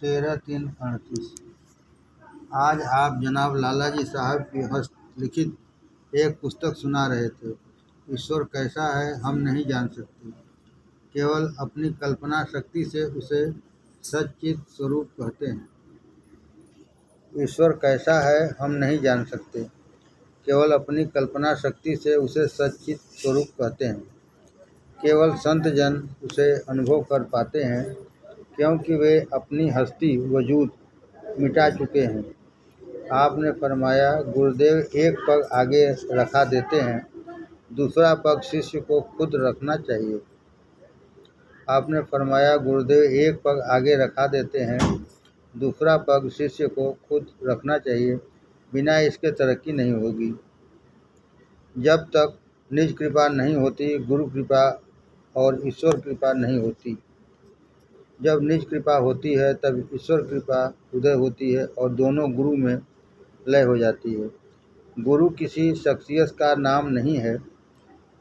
13/3/38। आज आप जनाब लालाजी साहब की हस्तलिखित एक पुस्तक सुना रहे थे। ईश्वर कैसा है हम नहीं जान सकते, केवल अपनी कल्पना शक्ति से उसे सच्चित स्वरूप कहते हैं। ईश्वर कैसा है हम नहीं जान सकते, केवल अपनी कल्पना शक्ति से उसे सच्चित स्वरूप कहते हैं। केवल संत जन उसे अनुभव कर पाते हैं, क्योंकि वे अपनी हस्ती वजूद मिटा चुके हैं। आपने फरमाया, गुरुदेव एक पग आगे रखा देते हैं, दूसरा पग शिष्य को खुद रखना चाहिए। आपने फरमाया, गुरुदेव एक पग आगे रखा देते हैं, दूसरा पग शिष्य को खुद रखना चाहिए, बिना इसके तरक्की नहीं होगी। जब तक निज कृपा नहीं होती, गुरु कृपा और ईश्वर कृपा नहीं होती। जब निज कृपा होती है तब ईश्वर कृपा उदय होती है और दोनों गुरु में लय हो जाती है। गुरु किसी शख्सियत का नाम नहीं है।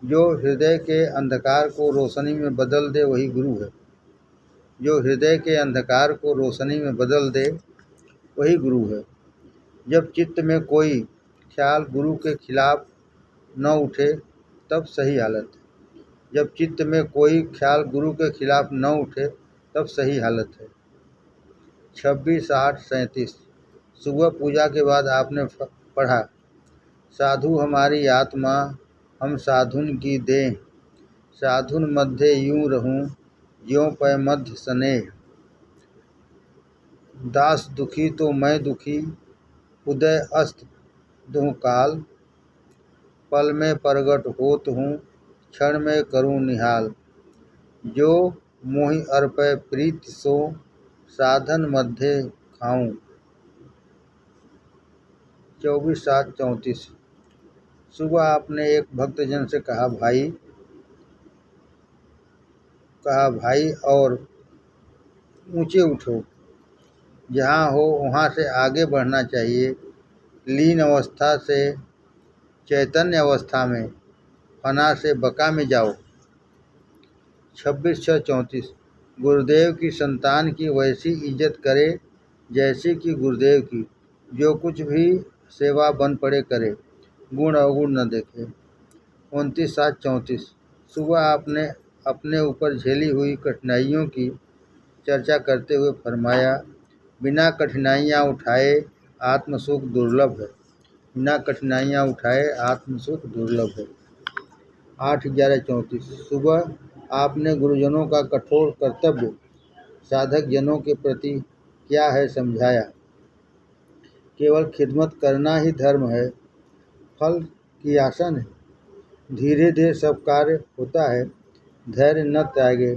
जो हृदय के अंधकार को रोशनी में बदल दे वही गुरु है। जो हृदय के अंधकार को रोशनी में बदल दे वही गुरु है। जब चित्त में कोई ख्याल गुरु के खिलाफ न उठे तब सही हालत है। जब चित्त में कोई ख्याल गुरु के खिलाफ न उठे तब सही हालत है। 26/8/37। सुबह पूजा के बाद आपने पढ़ा, साधु हमारी आत्मा हम साधुन की देह, साधुन मध्य यूं रहूं ज्यों पै मध्य स्नेह। दास दुखी तो मैं दुखी, उदय अस्त दुह काल, पल में प्रगट होत हूँ क्षण में करूँ निहाल। जो मोहि अर्पय प्रीत सो, साधन मध्य खाऊं। 24/7/34। सुबह आपने एक भक्तजन से कहा, भाई और ऊंचे उठो, जहाँ हो वहाँ से आगे बढ़ना चाहिए। लीन अवस्था से चैतन्य अवस्था में, फना से बका में जाओ। 26/6/34। गुरुदेव की संतान की वैसी इज्जत करे जैसी कि गुरुदेव की, जो कुछ भी सेवा बन पड़े करे, गुण अवगुण न देखे। 29/7/34। सुबह आपने अपने ऊपर झेली हुई कठिनाइयों की चर्चा करते हुए फरमाया, बिना कठिनाइयाँ उठाए आत्मसुख दुर्लभ है। बिना कठिनाइयाँ उठाए आत्मसुख दुर्लभ है। 8/11/34। सुबह आपने गुरुजनों का कठोर कर्तव्य साधक जनों के प्रति क्या है समझाया। केवल खिदमत करना ही धर्म है, फल की आशा नहीं। धीरे धीरे सब कार्य होता है, धैर्य न त्यागे,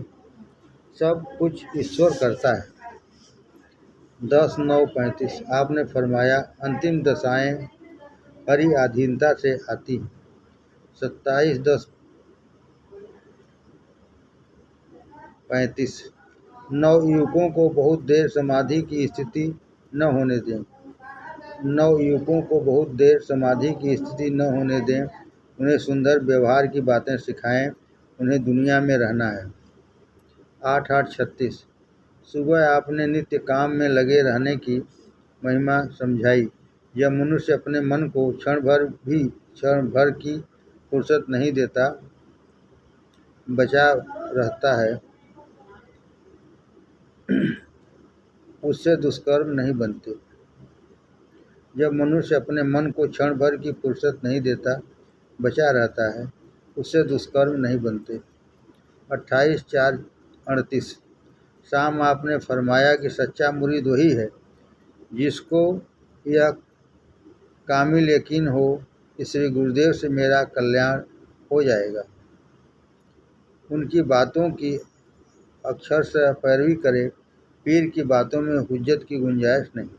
सब कुछ ईश्वर करता है। 10/9/35। आपने फरमाया, अंतिम दशाएं हरि अधीनता से आती हैं। 27/10/35। नवयुवकों को बहुत देर समाधि की स्थिति न होने दें। नवयुवकों को बहुत देर समाधि की स्थिति न होने दें। उन्हें सुंदर व्यवहार की बातें सिखाएं, उन्हें दुनिया में रहना है। 8/8/36। सुबह आपने नित्य काम में लगे रहने की महिमा समझाई। जब मनुष्य अपने मन को क्षण भर की फुर्सत नहीं देता, बचा रहता है, उससे दुष्कर्म नहीं बनते। जब मनुष्य अपने मन को क्षण भर की फुर्सत नहीं देता, बचा रहता है, उससे दुष्कर्म नहीं बनते। 28/4/38। शाम आपने फरमाया कि सच्चा मुरीद वही है जिसको यह कामिल यकीन हो कि श्री गुरुदेव से मेरा कल्याण हो जाएगा। उनकी बातों की अक्षरशः पैरवी करे, पीर की बातों में हुज्जत की गुंजाइश नहीं।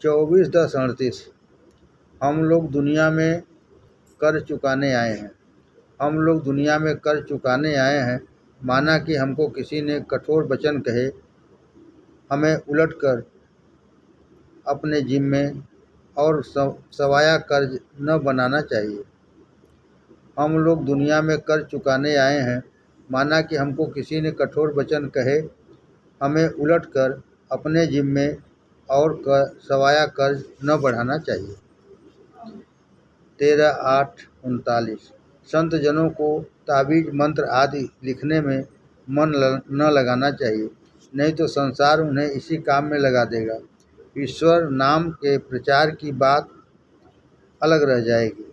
24/10/38। हम लोग दुनिया में कर चुकाने आए हैं। हम लोग दुनिया में कर चुकाने आए हैं, माना कि हमको किसी ने कठोर वचन कहे, हमें उलटकर अपने जिम्मे और सवाया कर्ज न बनाना चाहिए। हम लोग दुनिया में कर चुकाने आए हैं, माना कि हमको किसी ने कठोर वचन कहे, हमें उलटकर अपने जिम्मे और सवाया कर्ज न बढ़ाना चाहिए। 13/8/39 संत जनों को ताबीज मंत्र आदि लिखने में मन न लगाना चाहिए, नहीं तो संसार उन्हें इसी काम में लगा देगा। ईश्वर नाम के प्रचार की बात अलग रह जाएगी।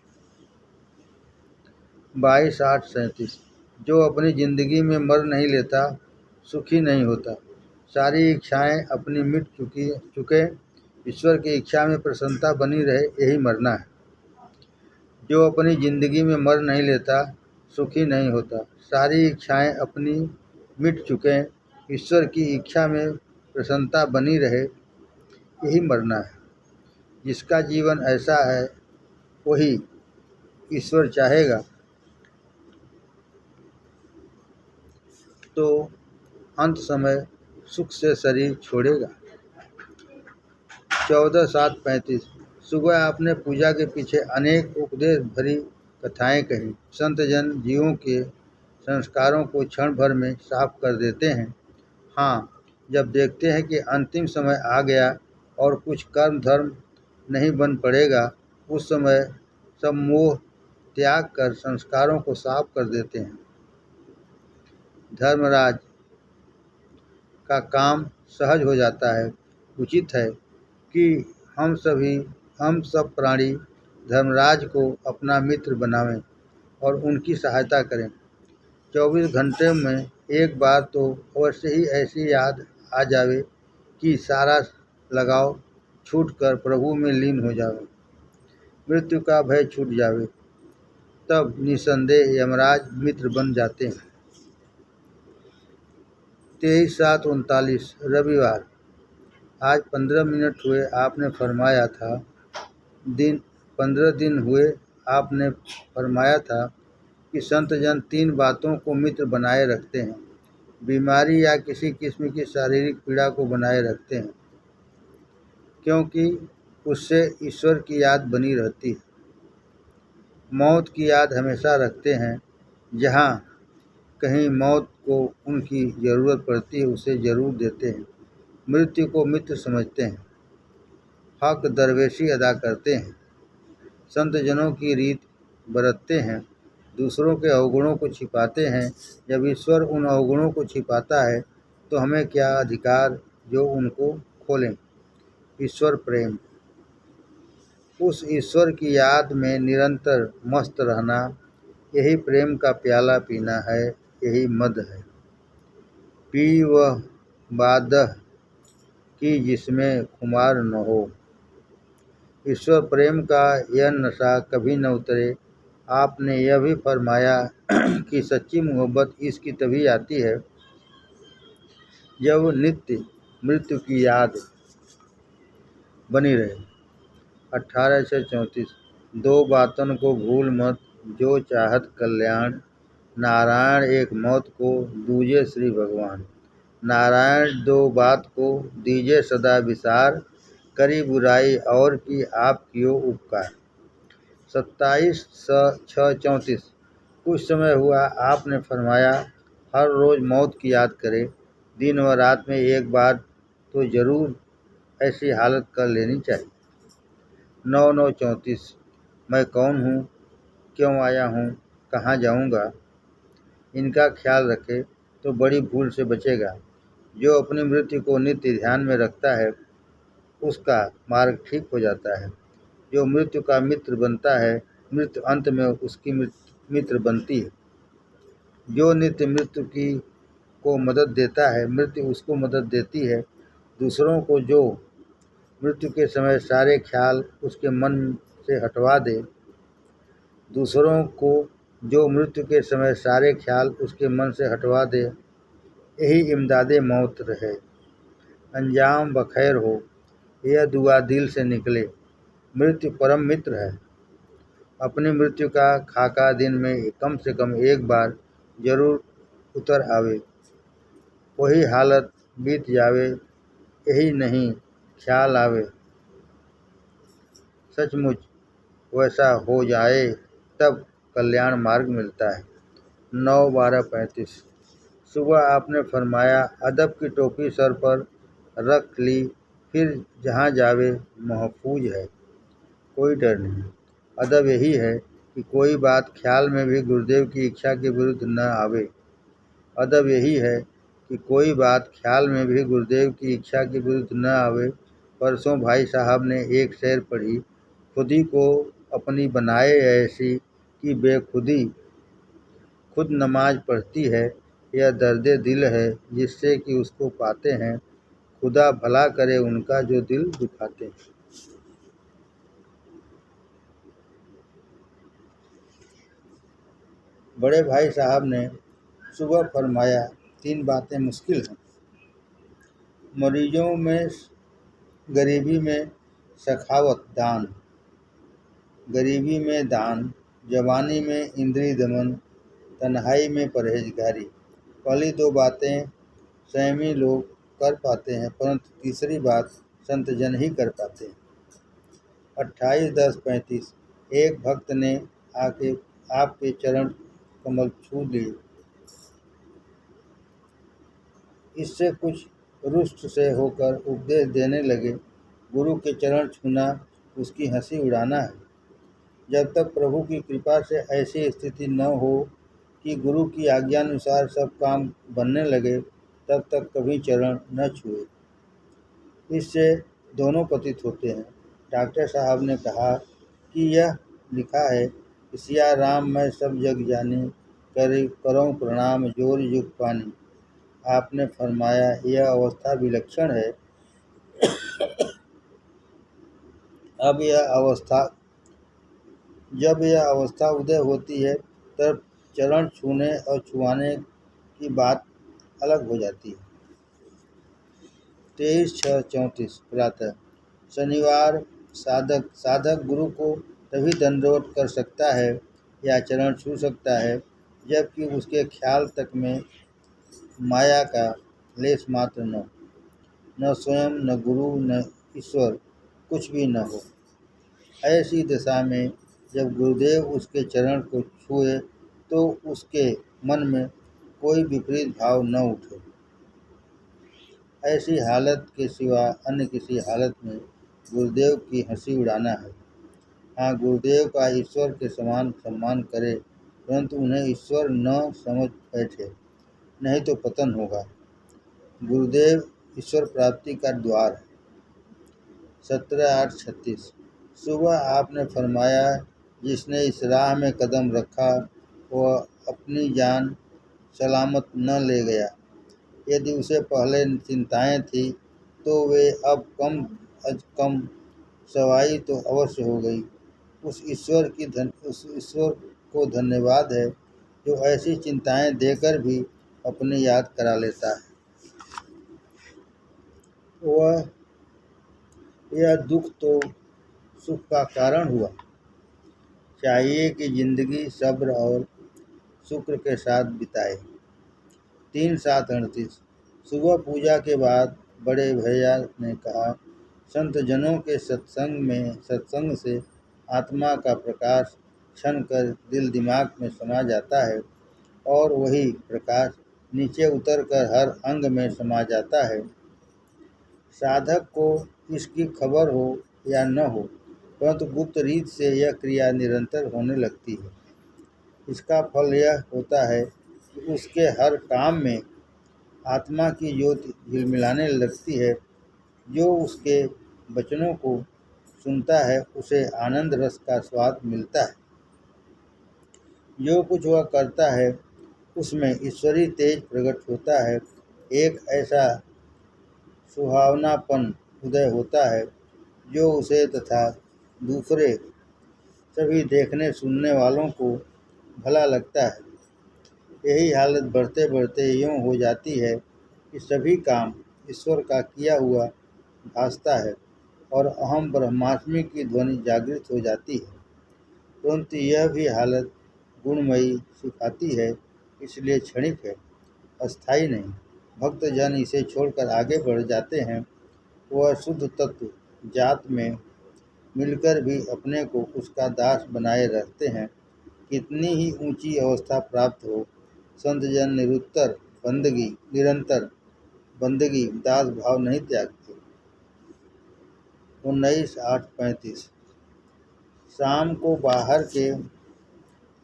22/8/37 जो अपनी जिंदगी में मर नहीं लेता सुखी नहीं होता। सारी इच्छाएं अपनी मिट चुके ईश्वर की इच्छा में प्रसन्नता बनी रहे, यही मरना है। जो अपनी जिंदगी में मर नहीं लेता सुखी नहीं होता। सारी इच्छाएं अपनी मिट चुके ईश्वर की इच्छा में प्रसन्नता बनी रहे, यही मरना है। जिसका जीवन ऐसा है वही ईश्वर चाहेगा तो अंत समय सुख से शरीर छोड़ेगा। 14/7/35 सुबह आपने पूजा के पीछे अनेक उपदेश भरी कथाएं कही। संत जन जीवों के संस्कारों को क्षण भर में साफ कर देते हैं। हाँ, जब देखते हैं कि अंतिम समय आ गया और कुछ कर्म धर्म नहीं बन पड़ेगा, उस समय सब मोह त्याग कर संस्कारों को साफ कर देते हैं। धर्मराज का काम सहज हो जाता है। उचित है कि हम सब प्राणी धर्मराज को अपना मित्र बनावें और उनकी सहायता करें। 24 घंटे में एक बार तो अवश्य ही ऐसी याद आ जावे कि सारा लगाव छूटकर प्रभु में लीन हो जावे, मृत्यु का भय छूट जावे, तब निसंदेह यमराज मित्र बन जाते हैं। 23/7/39 रविवार आज 15 मिनट हुए आपने फरमाया था 15 दिन हुए आपने फरमाया था कि संत जन 3 बातों को मित्र बनाए रखते हैं। बीमारी या किसी किस्म की शारीरिक पीड़ा को बनाए रखते हैं, क्योंकि उससे ईश्वर की याद बनी रहती है। मौत की याद हमेशा रखते हैं, जहाँ कहीं मौत को उनकी ज़रूरत पड़ती है उसे ज़रूर देते हैं। मृत्यु को मित्र समझते हैं, हक दरवेशी अदा करते हैं, संत जनों की रीत बरतते हैं, दूसरों के अवगुणों को छिपाते हैं। जब ईश्वर उन अवगुणों को छिपाता है तो हमें क्या अधिकार जो उनको खोलें। ईश्वर प्रेम, उस ईश्वर की याद में निरंतर मस्त रहना, यही प्रेम का प्याला पीना है, यही मद है। पी वह बादह कि जिसमें खुमार न हो। ईश्वर प्रेम का यह नशा कभी न उतरे। आपने यह भी फरमाया कि सच्ची मोहब्बत इसकी तभी आती है जब नित्य मृत्यु की याद बनी रहे। 18/34 दो बातन को भूल मत, जो चाहत कल्याण, नारायण एक मौत को दूजे श्री भगवान। नारायण दो बात को दीजे सदा विसार, करी बुराई और की आप कियो उपकार। 27/6/34 कुछ समय हुआ आपने फरमाया हर रोज़ मौत की याद करे, दिन व रात में एक बार तो ज़रूर ऐसी हालत कर लेनी चाहिए। 9/9/34 मैं कौन हूँ, क्यों आया हूँ, कहाँ जाऊँगा, इनका ख्याल रखे तो बड़ी भूल से बचेगा। जो अपनी मृत्यु को नित्य ध्यान में रखता है उसका मार्ग ठीक हो जाता है। जो मृत्यु का मित्र बनता है, मृत्यु अंत में उसकी मित्र बनती है। जो नित्य मृत्यु को मदद देता है, मृत्यु उसको मदद देती है। दूसरों को जो मृत्यु के समय सारे ख्याल उसके मन से हटवा दे, दूसरों को जो मृत्यु के समय सारे ख्याल उसके मन से हटवा दे, यही इमदादे मौत रहे। अंजाम बखैर हो, यह दुआ दिल से निकले। मृत्यु परम मित्र है। अपनी मृत्यु का खाका दिन में कम से कम एक बार जरूर उतर आवे, वही हालत बीत जावे, यही नहीं ख्याल आवे, सचमुच वैसा हो जाए तब कल्याण मार्ग मिलता है। 9/12/35 सुबह आपने फरमाया, अदब की टोपी सर पर रख ली, फिर जहाँ जावे महफूज है, कोई डर नहीं। अदब यही है कि कोई बात ख्याल में भी गुरुदेव की इच्छा के विरुद्ध न आवे। अदब यही है कि कोई बात ख्याल में भी गुरुदेव की इच्छा के विरुद्ध न आवे। परसों भाई साहब ने एक शेर पढ़ी, खुदी को अपनी बनाए ऐसी कि बेखुदी खुद नमाज पढ़ती है। यह दर्द दिल है जिससे कि उसको पाते हैं, खुदा भला करे उनका जो दिल दुखाते हैं। बड़े भाई साहब ने सुबह फरमाया, 3 बातें मुश्किल हैं, मरीजों में गरीबी में सखावत दान, गरीबी में दान, जवानी में इंद्रिय दमन, तन्हाई में परहेजगारी। पहली 2 बातें संयमी लोग कर पाते हैं, परंतु तीसरी बात संतजन ही कर पाते हैं। 28/10/35 एक भक्त ने आके आपके चरण कमल छू लिए। इससे कुछ रुष्ट से होकर उपदेश देने लगे, गुरु के चरण छूना उसकी हंसी उड़ाना है। जब तक प्रभु की कृपा से ऐसी स्थिति न हो कि गुरु की आज्ञानुसार सब काम बनने लगे, तब तक कभी चरण न छुए। इससे दोनों पतित होते हैं। डॉक्टर साहब ने कहा कि यह लिखा है कि सिया राम मैं सब जग जानी, करो प्रणाम जोर युग पानी। आपने फरमाया, यह अवस्था विलक्षण है। जब यह अवस्था उदय होती है, तब चरण छूने और छुआने की बात अलग हो जाती है। 23/6/34 प्रातः शनिवार साधक गुरु को तभी दंडवत कर सकता है या चरण छू सकता है जबकि उसके ख्याल तक में माया का लेश मात्र न स्वयं, न गुरु, न ईश्वर, कुछ भी न हो। ऐसी दशा में जब गुरुदेव उसके चरण को छुए तो उसके मन में कोई विपरीत भाव न उठे। ऐसी हालत के सिवा अन्य किसी हालत में गुरुदेव की हंसी उड़ाना है। हाँ, गुरुदेव का ईश्वर के समान सम्मान करे, परंतु उन्हें ईश्वर न समझ बैठे, नहीं तो पतन होगा। गुरुदेव ईश्वर प्राप्ति का द्वार है। 17/8/36 सुबह आपने फरमाया, जिसने इस राह में कदम रखा वह अपनी जान सलामत न ले गया। यदि उसे पहले चिंताएं थी तो वे अब कम अज कम सवाई तो अवश्य हो गई। उस ईश्वर को धन्यवाद है जो ऐसी चिंताएं देकर भी अपने याद करा लेता है। यह दुख तो सुख का कारण हुआ। चाहिए कि जिंदगी सब्र और शुक्र के साथ बिताए। 3/7/38 सुबह पूजा के बाद बड़े भैया ने कहा, संत जनों के सत्संग से आत्मा का प्रकाश क्षण कर दिल दिमाग में समा जाता है और वही प्रकाश नीचे उतरकर हर अंग में समा जाता है। साधक को इसकी खबर हो या न हो, परंतु गुप्त रीत से यह क्रिया निरंतर होने लगती है। इसका फल यह होता है कि उसके हर काम में आत्मा की ज्योति झिलमिलाने लगती है। जो उसके वचनों को सुनता है उसे आनंद रस का स्वाद मिलता है। जो कुछ वह करता है उसमें ईश्वरी तेज प्रकट होता है। एक ऐसा सुहावनापन उदय होता है जो उसे तथा दूसरे सभी देखने सुनने वालों को भला लगता है। यही हालत बढ़ते बढ़ते यूँ हो जाती है कि सभी काम ईश्वर का किया हुआ भासता है और अहम ब्रह्मास्मि की ध्वनि जागृत हो जाती है। परंतु यह भी हालत गुणमयी सिखाती है, इसलिए क्षणिक है, अस्थायी नहीं। भक्तजन इसे छोड़कर आगे बढ़ जाते हैं। वह शुद्ध तत्व जात में मिलकर भी अपने को उसका दास बनाए रखते हैं। कितनी ही ऊंची अवस्था प्राप्त हो, संतजन निरुत्तर बंदगी निरंतर बंदगी दास भाव नहीं त्यागते। 19/8/35 शाम को बाहर के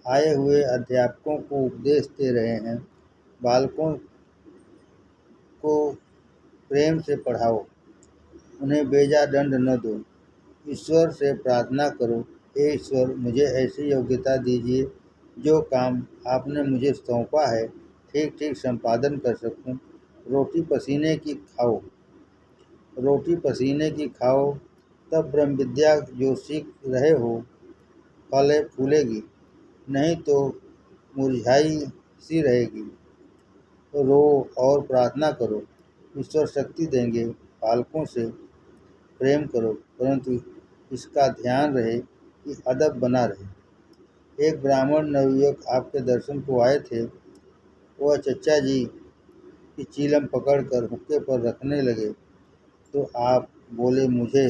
आए हुए अध्यापकों को उपदेश दे रहे हैं। बालकों को प्रेम से पढ़ाओ, उन्हें बेजा दंड न दो। ईश्वर से प्रार्थना करो, हे ईश्वर मुझे ऐसी योग्यता दीजिए जो काम आपने मुझे सौंपा है ठीक ठीक संपादन कर सकूं। रोटी पसीने की खाओ, रोटी पसीने की खाओ, तब ब्रह्म विद्या जो सीख रहे हो फले फूलेगी, नहीं तो मुरझाई सी रहेगी। रो और प्रार्थना करो, ईश्वर शक्ति देंगे। बालकों से प्रेम करो, परंतु इसका ध्यान रहे कि अदब बना रहे। एक ब्राह्मण नवयुवक आपके दर्शन को आए थे। वह चचा जी की चीलम पकड़कर हुक्के पर रखने लगे तो आप बोले, मुझे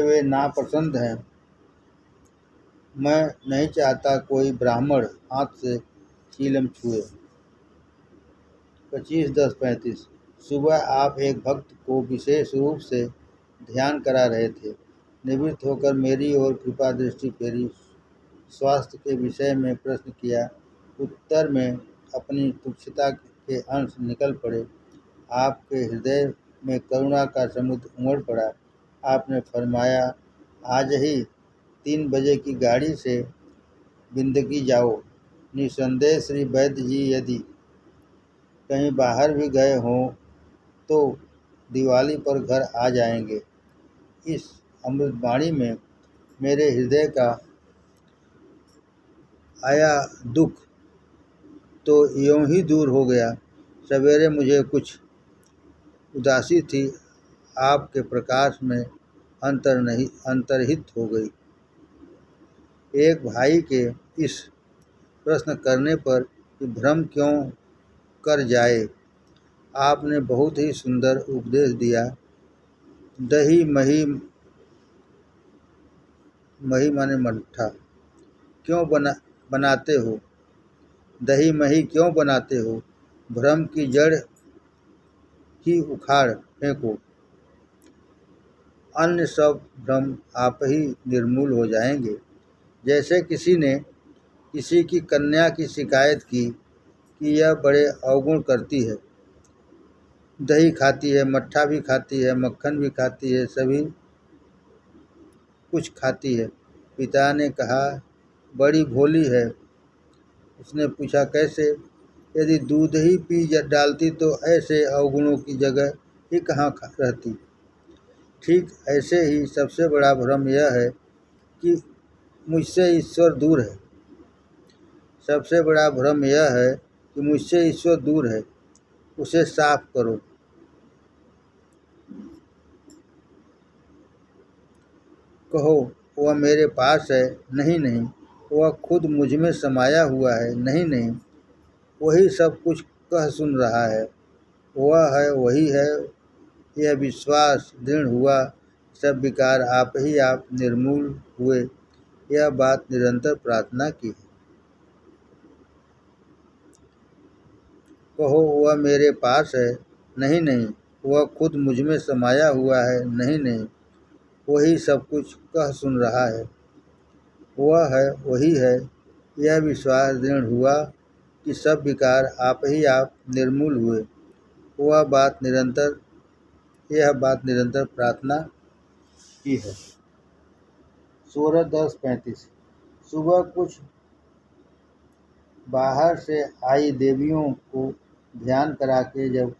वे नापसंद हैं। मैं नहीं चाहता कोई ब्राह्मण हाथ से चीलम छुए। 25/10/35 सुबह आप एक भक्त को विशेष रूप से ध्यान करा रहे थे। निवृत्त होकर मेरी ओर कृपा दृष्टि फेरी, स्वास्थ्य के विषय में प्रश्न किया। उत्तर में अपनी तुच्छता के अंश निकल पड़े। आपके हृदय में करुणा का समुद्र उमड़ पड़ा। आपने फरमाया, आज ही 3 बजे की गाड़ी से बिंदगी जाओ। निसंदेह श्री वैद्य जी यदि कहीं बाहर भी गए हों तो दिवाली पर घर आ जाएंगे। इस अमृतवाणी में मेरे हृदय का आया दुख तो यूं ही दूर हो गया। सवेरे मुझे कुछ उदासी थी, आपके प्रकाश में अंतर्हित हो गई। एक भाई के इस प्रश्न करने पर कि भ्रम क्यों कर जाए, आपने बहुत ही सुंदर उपदेश दिया। दही मही माने मट्ठा क्यों बनाते हो, दही मही क्यों बनाते हो, भ्रम की जड़ ही उखाड़ फेंको, अन्य सब भ्रम आप ही निर्मूल हो जाएंगे। जैसे किसी ने किसी की कन्या की शिकायत की कि यह बड़े अवगुण करती है, दही खाती है, मट्ठा भी खाती है, मक्खन भी खाती है, सभी कुछ खाती है। पिता ने कहा, बड़ी भोली है। उसने पूछा, कैसे? यदि दूध ही पी डालती तो ऐसे अवगुणों की जगह ही कहाँ रहती। ठीक ऐसे ही सबसे बड़ा भ्रम यह है कि मुझसे ईश्वर दूर है। सबसे बड़ा भ्रम यह है कि मुझसे ईश्वर दूर है, उसे साफ करो। कहो वह मेरे पास है, नहीं नहीं, वह खुद मुझ में समाया हुआ है, नहीं नहीं, वही सब कुछ कह सुन रहा है, वह है वही है, यह विश्वास दृढ़ हुआ। सब विकार आप ही आप निर्मूल हुए, यह बात निरंतर प्रार्थना की है। कहो वह मेरे पास है, नहीं नहीं, वह खुद मुझ में समाया हुआ है, नहीं नहीं, वही सब कुछ कह सुन रहा है, वह है वही है, यह विश्वास दृढ़ हुआ कि सब विकार आप ही आप निर्मूल हुए, यह बात निरंतर प्रार्थना की है। 16/10/35 सुबह कुछ बाहर से आई देवियों को ध्यान करा के जब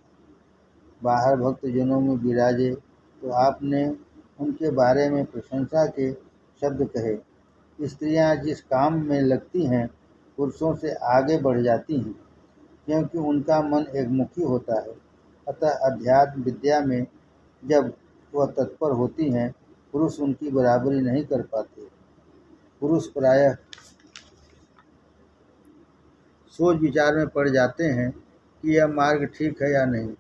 बाहर भक्तजनों में विराजे तो आपने उनके बारे में प्रशंसा के शब्द कहे। स्त्रियां जिस काम में लगती हैं पुरुषों से आगे बढ़ जाती हैं, क्योंकि उनका मन एकमुखी होता है। अतः अध्यात्म विद्या में जब वह तत्पर होती हैं, पुरुष उनकी बराबरी नहीं कर पाते। पुरुष प्रायः सोच विचार में पड़ जाते हैं कि यह मार्ग ठीक है या नहीं।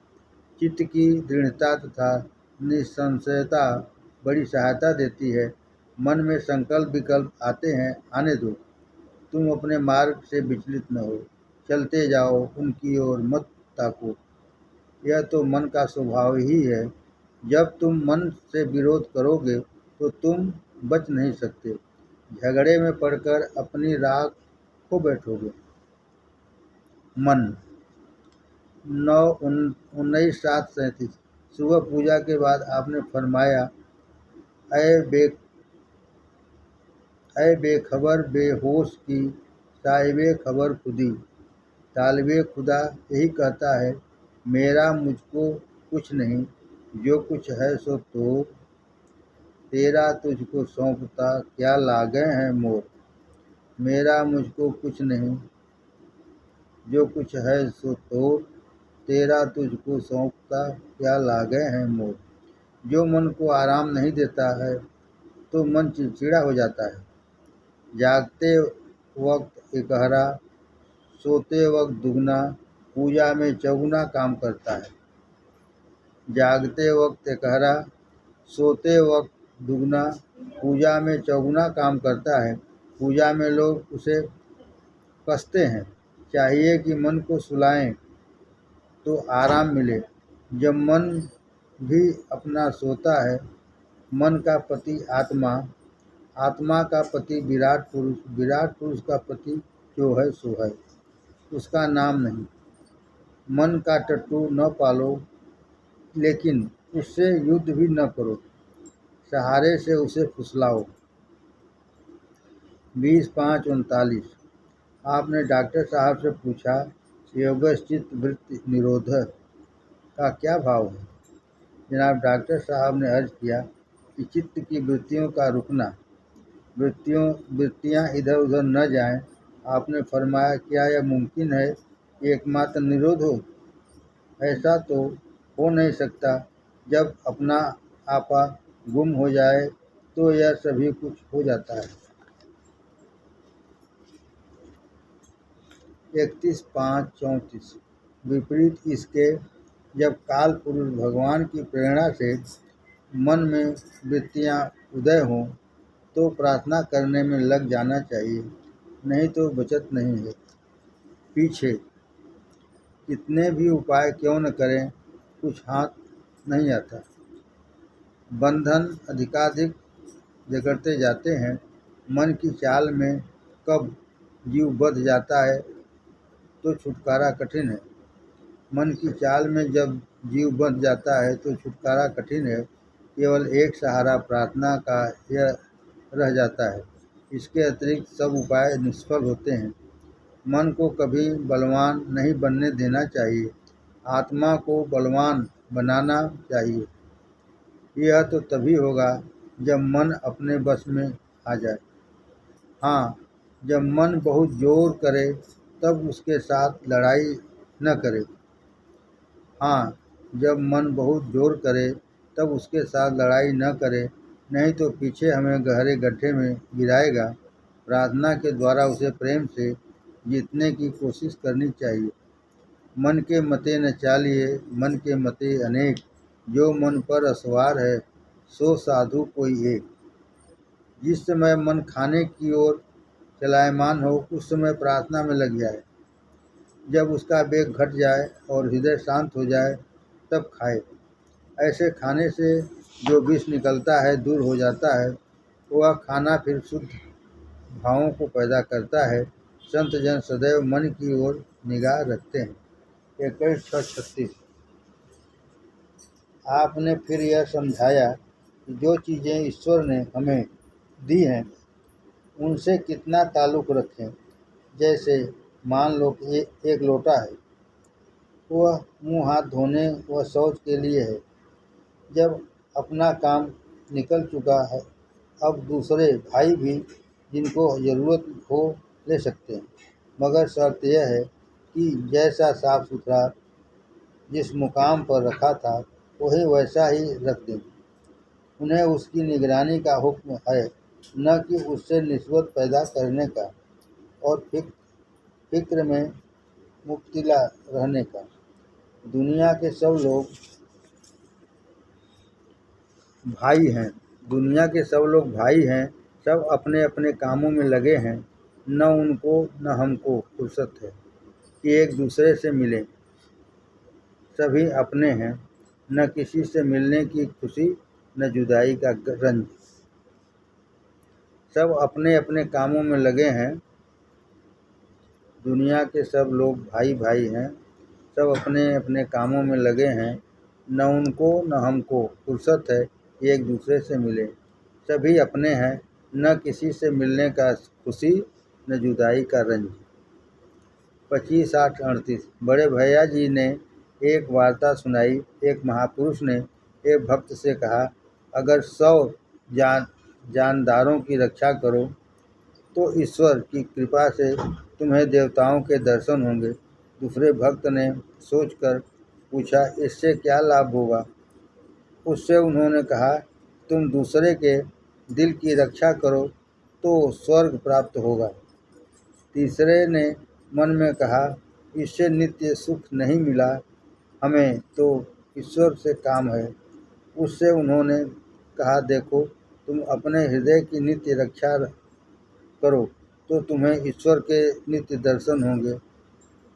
चित्त की दृढ़ता तथा निसंशयता बड़ी सहायता देती है। मन में संकल्प विकल्प आते हैं, आने दो। तुम अपने मार्ग से विचलित न हो, चलते जाओ, उनकी ओर मत ताको। यह तो मन का स्वभाव ही है। जब तुम मन से विरोध करोगे तो तुम बच नहीं सकते, झगड़े में पड़कर अपनी राह खो बैठोगे। मन 9/19/737 सुबह पूजा के बाद आपने फरमाया, ऐ बेखबर बेहोश की साहिबे खबर खुदी। तालिबे खुदा यही कहता है, मेरा मुझको कुछ नहीं, जो कुछ है सो तो तेरा तुझको सौंपता क्या लागे हैं मोर। मेरा मुझको कुछ नहीं, जो कुछ है सो तो तेरा तुझको सौंपता क्या लागे हैं मोर। जो मन को आराम नहीं देता है तो मन चिड़चिड़ा हो जाता है। जागते वक्त एकहरा, सोते वक्त दुगना, पूजा में चौगुना काम करता है। जागते वक्त एकहरा, सोते वक्त दुगना, पूजा में चौगुना काम करता है। पूजा में लोग उसे कसते हैं। चाहिए कि मन को सुलाएं तो आराम मिले। जब मन भी अपना सोता है, मन का पति आत्मा, आत्मा का पति विराट पुरुष, विराट पुरुष का पति जो है सो है, उसका नाम नहीं। मन का टट्टू न पालो, लेकिन उससे युद्ध भी न करो, सहारे से उसे फुसलाओ। 20/5/39 आपने डॉक्टर साहब से पूछा, योगस्थित वृत्ति निरोध का क्या भाव है। जनाब डॉक्टर साहब ने अर्ज किया कि चित्त की वृत्तियों का रुकना, वृत्तियाँ इधर उधर न जाएं। आपने फरमाया, क्या यह मुमकिन है कि एकमात्र निरोध हो। ऐसा तो हो नहीं सकता। जब अपना आपा गुम हो जाए तो यह सभी कुछ हो जाता है। 31/5/34 विपरीत इसके, जब काल पुरुष भगवान की प्रेरणा से मन में वृत्तियाँ उदय हों तो प्रार्थना करने में लग जाना चाहिए, नहीं तो बचत नहीं है। पीछे कितने भी उपाय क्यों न करें, कुछ हाथ नहीं आता। बंधन अधिकाधिक जकड़ते जाते हैं। मन की चाल में कब जीव बंध जाता है तो छुटकारा कठिन है। मन की चाल में जब जीव बंध जाता है तो छुटकारा कठिन है। केवल एक सहारा प्रार्थना का यह रह जाता है। इसके अतिरिक्त सब उपाय निष्फल होते हैं। मन को कभी बलवान नहीं बनने देना चाहिए, आत्मा को बलवान बनाना चाहिए। यह तो तभी होगा जब मन अपने बस में आ जाए। हाँ, जब मन बहुत जोर करे तब उसके साथ लड़ाई न करे। हाँ, जब मन बहुत जोर करे तब उसके साथ लड़ाई न करे, नहीं तो पीछे हमें गहरे गड्ढे में गिराएगा। प्रार्थना के द्वारा उसे प्रेम से जीतने की कोशिश करनी चाहिए। मन के मते न चालिए, मन के मते अनेक, जो मन पर असवार है सो साधु कोई एक। जिस समय मन खाने की ओर चलायमान हो उस समय प्रार्थना में लग जाए। जब उसका वेग घट जाए और हृदय शांत हो जाए तब खाए। ऐसे खाने से जो विष निकलता है दूर हो जाता है। वह खाना फिर शुद्ध भावों को पैदा करता है। संत जन सदैव मन की ओर निगाह रखते हैं। 21/6/36 आपने फिर यह समझाया कि जो चीज़ें ईश्वर ने हमें दी हैं उनसे कितना ताल्लुक़ रखें। जैसे मान लो कि एक लोटा है, वह मुंह हाथ धोने व शौच के लिए है। जब अपना काम निकल चुका है, अब दूसरे भाई भी जिनको ज़रूरत हो ले सकते हैं, मगर शर्त यह है कि जैसा साफ सुथरा जिस मुकाम पर रखा था वही वैसा ही रख दें। उन्हें उसकी निगरानी का हुक्म है, न कि उससे निस्बत पैदा करने का और फिक्र में मुब्तला रहने का। दुनिया के सब लोग भाई हैं, दुनिया के सब लोग भाई हैं, सब अपने अपने कामों में लगे हैं। न उनको न हमको फुर्सत है कि एक दूसरे से मिलें। सभी अपने हैं, न किसी से मिलने की खुशी न जुदाई का रंज। सब अपने अपने कामों में लगे हैं। दुनिया के सब लोग भाई भाई हैं, सब अपने अपने कामों में लगे हैं। न उनको न हमको फुर्सत है कि एक दूसरे से मिले। सभी अपने हैं, न किसी से मिलने का खुशी न जुदाई का रंज। 25-8-38। बड़े भैया जी ने एक वार्ता सुनाई। एक महापुरुष ने एक भक्त से कहा, अगर 100 जानदारों की रक्षा करो तो ईश्वर की कृपा से तुम्हें देवताओं के दर्शन होंगे। दूसरे भक्त ने सोचकर पूछा, इससे क्या लाभ होगा? उससे उन्होंने कहा, तुम दूसरे के दिल की रक्षा करो तो स्वर्ग प्राप्त होगा। तीसरे ने मन में कहा, इससे नित्य सुख नहीं मिला, हमें तो ईश्वर से काम है। उससे उन्होंने कहा, देखो, तुम अपने हृदय की नित्य रक्षा करो तो तुम्हें ईश्वर के नित्य दर्शन होंगे।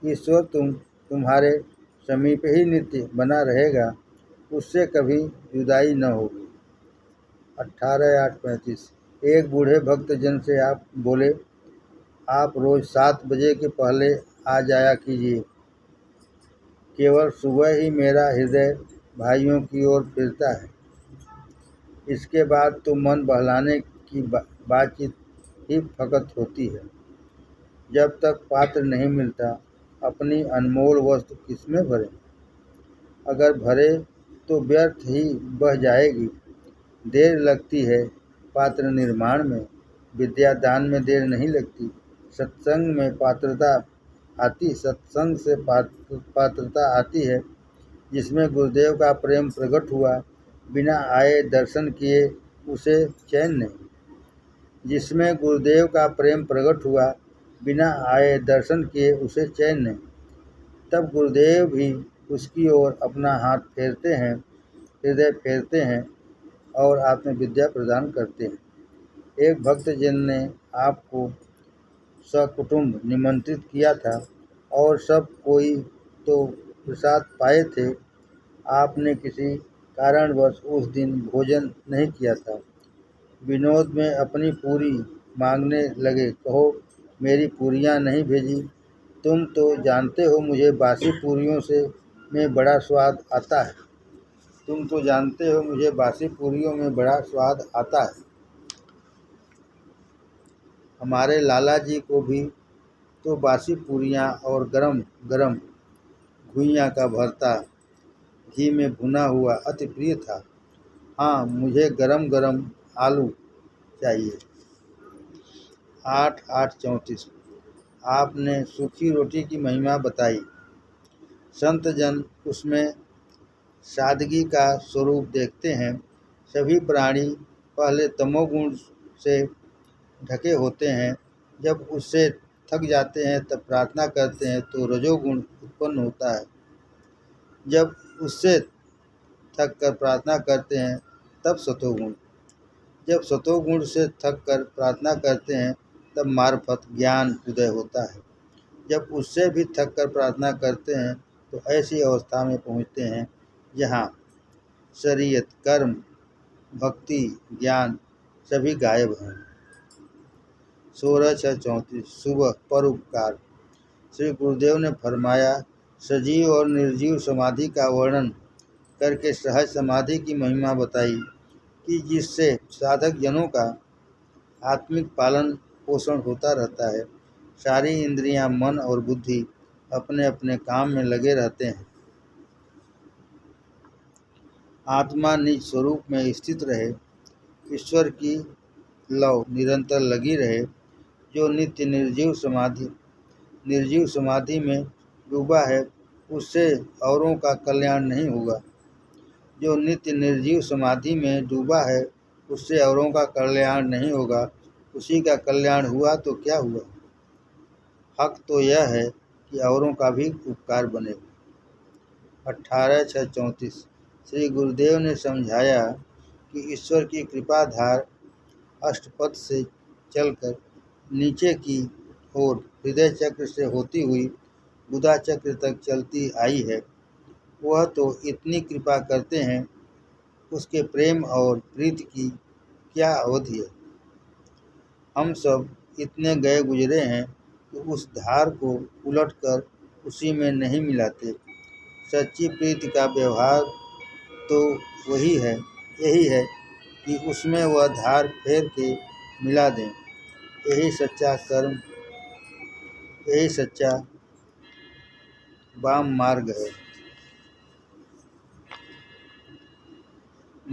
ईश्वर तुम्हारे समीप ही नित्य बना रहेगा, उससे कभी जुदाई न होगी। 18-8-35। एक बूढ़े भक्त जन से आप बोले, आप रोज 7 बजे के पहले आ जाया कीजिए। केवल सुबह ही मेरा हृदय भाइयों की ओर फिरता है। इसके बाद तो मन बहलाने की बातचीत ही फकत होती है। जब तक पात्र नहीं मिलता, अपनी अनमोल वस्तु किसमें भरें? अगर भरे तो व्यर्थ ही बह जाएगी। देर लगती है पात्र निर्माण में, विद्यादान में देर नहीं लगती। सत्संग में सत्संग से पात्रता आती है। जिसमें गुरुदेव का प्रेम प्रकट हुआ, बिना आए दर्शन किए उसे चैन नहीं। जिसमें गुरुदेव का प्रेम प्रकट हुआ, बिना आए दर्शन किए उसे चैन नहीं। तब गुरुदेव भी उसकी ओर अपना हाथ फेरते हैं, हृदय फेरते हैं और आत्मविद्या प्रदान करते हैं। एक भक्त जन ने आपको सकुटुंब निमंत्रित किया था और सब कोई तो प्रसाद पाए थे। आपने किसी कारणवश उस दिन भोजन नहीं किया था। विनोद में अपनी पूरी मांगने लगे, कहो मेरी पूरियां नहीं भेजी। तुम तो जानते हो मुझे बासी पूरियों में बड़ा स्वाद आता है। हमारे लाला जी को भी तो बासी पूरियां और गरम गरम घुइयां का भरता घी में भुना हुआ अति प्रिय था। हाँ, मुझे गरम गरम आलू चाहिए। 8-8-34। आपने सूखी रोटी की महिमा बताई। संत जन उसमें सादगी का स्वरूप देखते हैं। सभी प्राणी पहले तमोगुण से ढके होते हैं। जब उससे थक जाते हैं तब प्रार्थना करते हैं तो रजोगुण उत्पन्न होता है। जब उससे थक कर प्रार्थना करते हैं तब सतोगुण। जब सतोगुण से थक कर प्रार्थना करते हैं तब मार्फत ज्ञान उदय होता है। जब उससे भी थक कर प्रार्थना करते हैं तो ऐसी अवस्था में पहुँचते हैं जहाँ शरीयत, कर्म, भक्ति, ज्ञान सभी गायब हैं। 16-6-34। सुबह परोपकार। श्री गुरुदेव ने फरमाया, सजीव और निर्जीव समाधि का वर्णन करके सहज समाधि की महिमा बताई कि जिससे साधक जनों का आत्मिक पालन पोषण होता रहता है। सारी इंद्रियां, मन और बुद्धि अपने अपने काम में लगे रहते हैं। आत्मा निज स्वरूप में स्थित रहे, ईश्वर की लौ निरंतर लगी रहे। जो नित्य निर्जीव समाधि में डूबा है, उससे औरों का कल्याण नहीं होगा। जो नित्य निर्जीव समाधि में डूबा है, उससे औरों का कल्याण नहीं होगा। उसी का कल्याण हुआ तो क्या हुआ? हक तो यह है कि औरों का भी उपकार बने। 18-6-34। श्री गुरुदेव ने समझाया कि कि ईश्वर की कृपा धार अष्टपद से चलकर नीचे की ओर हृदय चक्र से होती हुई बुधा चक्र तक चलती आई है, वह तो इतनी कृपा करते हैं, उसके प्रेम और प्रीति की क्या अवधि है। हम सब इतने गए गुजरे हैं कि उस धार को उलटकर उसी में नहीं मिलाते। सच्ची प्रीति का व्यवहार तो यही है कि उसमें वह धार फेर के मिला दें। यही सच्चा वाम मार्ग है।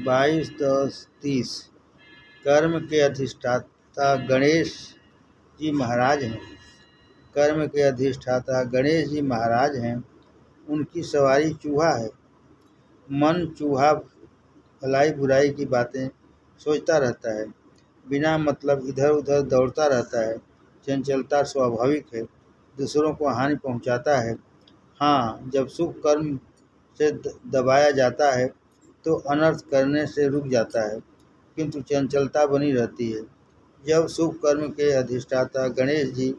22-10-30 कर्म के अधिष्ठाता गणेश जी महाराज हैं। कर्म के अधिष्ठाता गणेश जी महाराज हैं। उनकी सवारी चूहा है। मन चूहा भलाई बुराई की बातें सोचता रहता है, बिना मतलब इधर उधर दौड़ता रहता है। चंचलता स्वाभाविक है, दूसरों को हानि पहुंचाता है। हाँ, जब शुभ कर्म से दबाया जाता है तो अनर्थ करने से रुक जाता है, किंतु चंचलता बनी रहती है। जब शुभ कर्म के अधिष्ठाता गणेश जी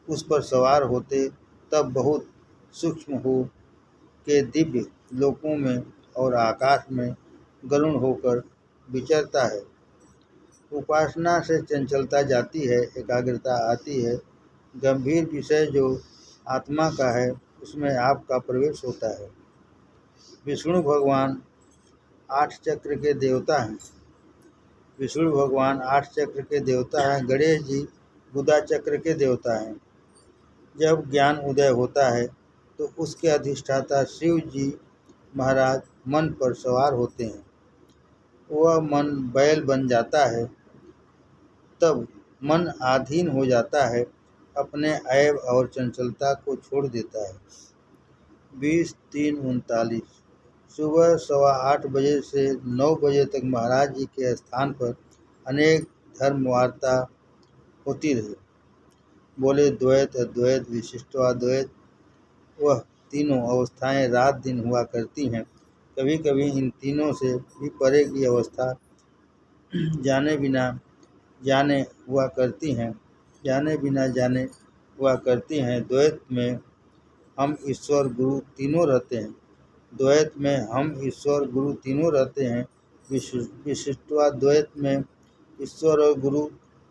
उस पर सवार होते, तब बहुत सूक्ष्म हो के दिव्य लोकों में और आकाश में गरुण होकर विचरता है। उपासना से चंचलता जाती है, एकाग्रता आती है। गंभीर विषय जो आत्मा का है, उसमें आपका प्रवेश होता है। विष्णु भगवान 8 चक्र के देवता हैं। विष्णु भगवान 8 चक्र के देवता हैं। गणेश जी बुधा चक्र के देवता हैं। जब ज्ञान उदय होता है तो उसके अधिष्ठाता शिव जी महाराज मन पर सवार होते हैं। वह मन बैल बन जाता है, तब मन आधीन हो जाता है, अपने ऐब और चंचलता को छोड़ देता है। 20-3-39 सुबह 8:15 बजे से 9 बजे तक महाराज जी के स्थान पर अनेक धर्म वार्ता होती रही। बोले द्वैत, अद्वैत, विशिष्टाद्वैत। वह तीनों अवस्थाएं रात दिन हुआ करती हैं। कभी कभी इन तीनों से भी परे की अवस्था जाने बिना जाने हुआ करती हैं। द्वैत में हम ईश्वर गुरु तीनों रहते हैं। विशिष्टाद्वैत में ईश्वर और गुरु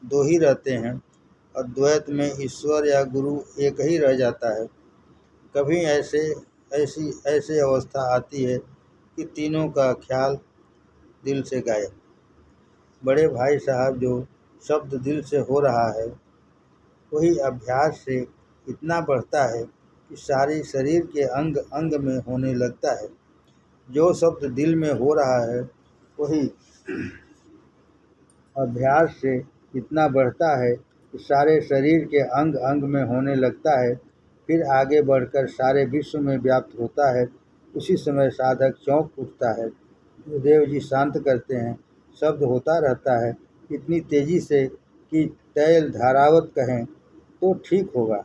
दो ही रहते हैं। अद्वैत में ईश्वर या गुरु एक ही रह जाता है। कभी ऐसी अवस्था आती है कि तीनों का ख्याल दिल से गायब। बड़े भाई साहब, जो शब्द दिल से हो रहा है वही अभ्यास से इतना बढ़ता है कि सारी शरीर के अंग अंग में होने लगता है। जो शब्द दिल में हो रहा है वही अभ्यास से इतना बढ़ता है कि सारे शरीर के अंग अंग में होने लगता है, फिर आगे बढ़कर सारे विश्व में व्याप्त होता है। उसी समय साधक चौंक उठता है। गुरुदेव जी शांत करते हैं, शब्द होता रहता है इतनी तेजी से कि तैल धारावत कहें तो ठीक होगा।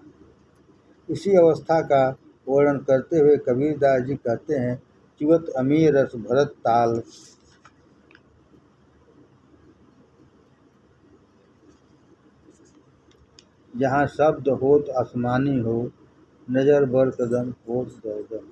इसी अवस्था का वर्णन करते हुए कबीरदास जी कहते हैं, चिवत अमीर रस भरत ताल। जहाँ शब्द होत आसमानी हो, नजर बर कदम होत गर्दन।